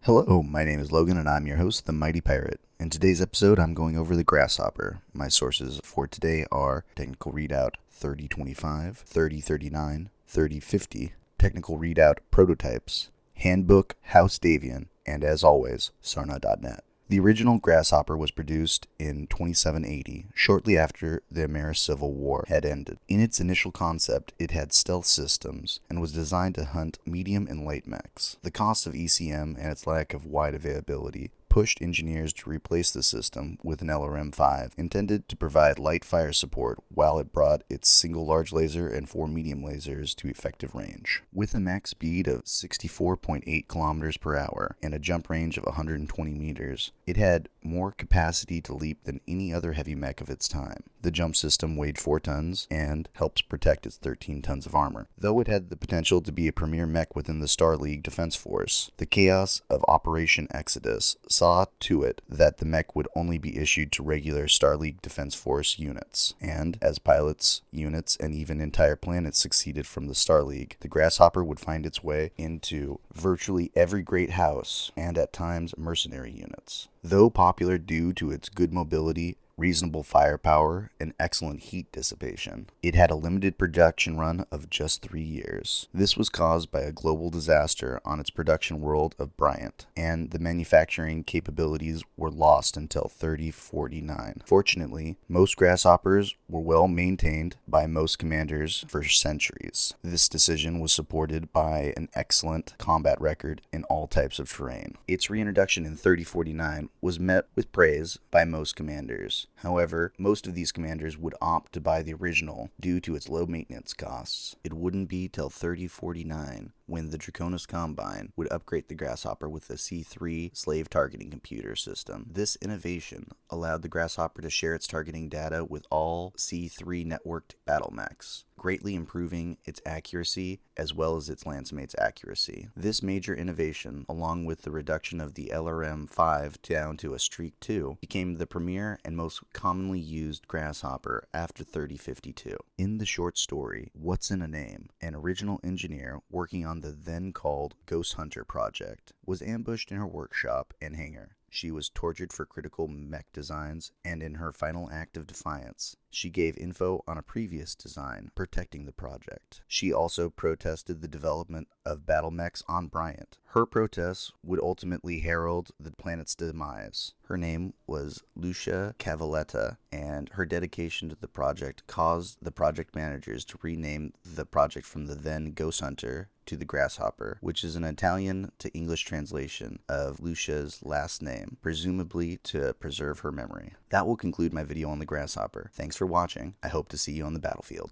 Hello, my name is Logan and I'm your host, the Mighty Pirate. In today's episode, I'm going over the Grasshopper. My sources for today are Technical Readout 3025, 3039, 3050, Technical Readout Prototypes, Handbook House Davian, and as always, Sarna.net. The original Grasshopper was produced in 2780, shortly after the Amaris Civil War had ended. In its initial concept, it had stealth systems and was designed to hunt medium and light mechs. The cost of ECM and its lack of wide availability pushed engineers to replace the system with an LRM-5, intended to provide light fire support while it brought its single large laser and 4 medium lasers to effective range. With a max speed of 64.8 kilometers per hour and a jump range of 120 meters, it had more capacity to leap than any other heavy mech of its time. The jump system weighed 4 tons and helps protect its 13 tons of armor. Though it had the potential to be a premier mech within the Star League Defense Force, the chaos of Operation Exodus saw to it that the mech would only be issued to regular Star League Defense Force units. And as pilots, units, and even entire planets succeeded from the Star League, the Grasshopper would find its way into virtually every great house and at times mercenary units. Though popular due to its good mobility, reasonable firepower, and excellent heat dissipation, it had a limited production run of just 3 years. This was caused by a global disaster on its production world of Bryant, and the manufacturing capabilities were lost until 3049. Fortunately, most Grasshoppers were well maintained by most commanders for centuries. This decision was supported by an excellent combat record in all types of terrain. Its reintroduction in 3049 was met with praise by most commanders. However, most of these commanders would opt to buy the original due to its low maintenance costs. It wouldn't be till 3049 when the Draconis Combine would upgrade the Grasshopper with a C3 slave targeting computer system. This innovation allowed the Grasshopper to share its targeting data with all C3 networked battle mechs, greatly improving its accuracy as well as its lancemate's accuracy. This major innovation, along with the reduction of the LRM-5 down to a Streak 2, became the premier and most commonly used Grasshopper after 3052. In the short story, What's in a Name, an original engineer working on the then called Ghost Hunter project was ambushed in her workshop and hangar. She was tortured for critical mech designs, and in her final act of defiance, she gave info on a previous design protecting the project. She also protested the development of battle mechs on Bryant. Her protests would ultimately herald the planet's demise. Her name was Lucia Cavaletta, and her dedication to the project caused the project managers to rename the project from the then Ghost Hunter to the Grasshopper, which is an Italian to English translation of Lucia's last name, presumably to preserve her memory. That will conclude my video on the Grasshopper. Thanks for watching. I hope to see you on the battlefield.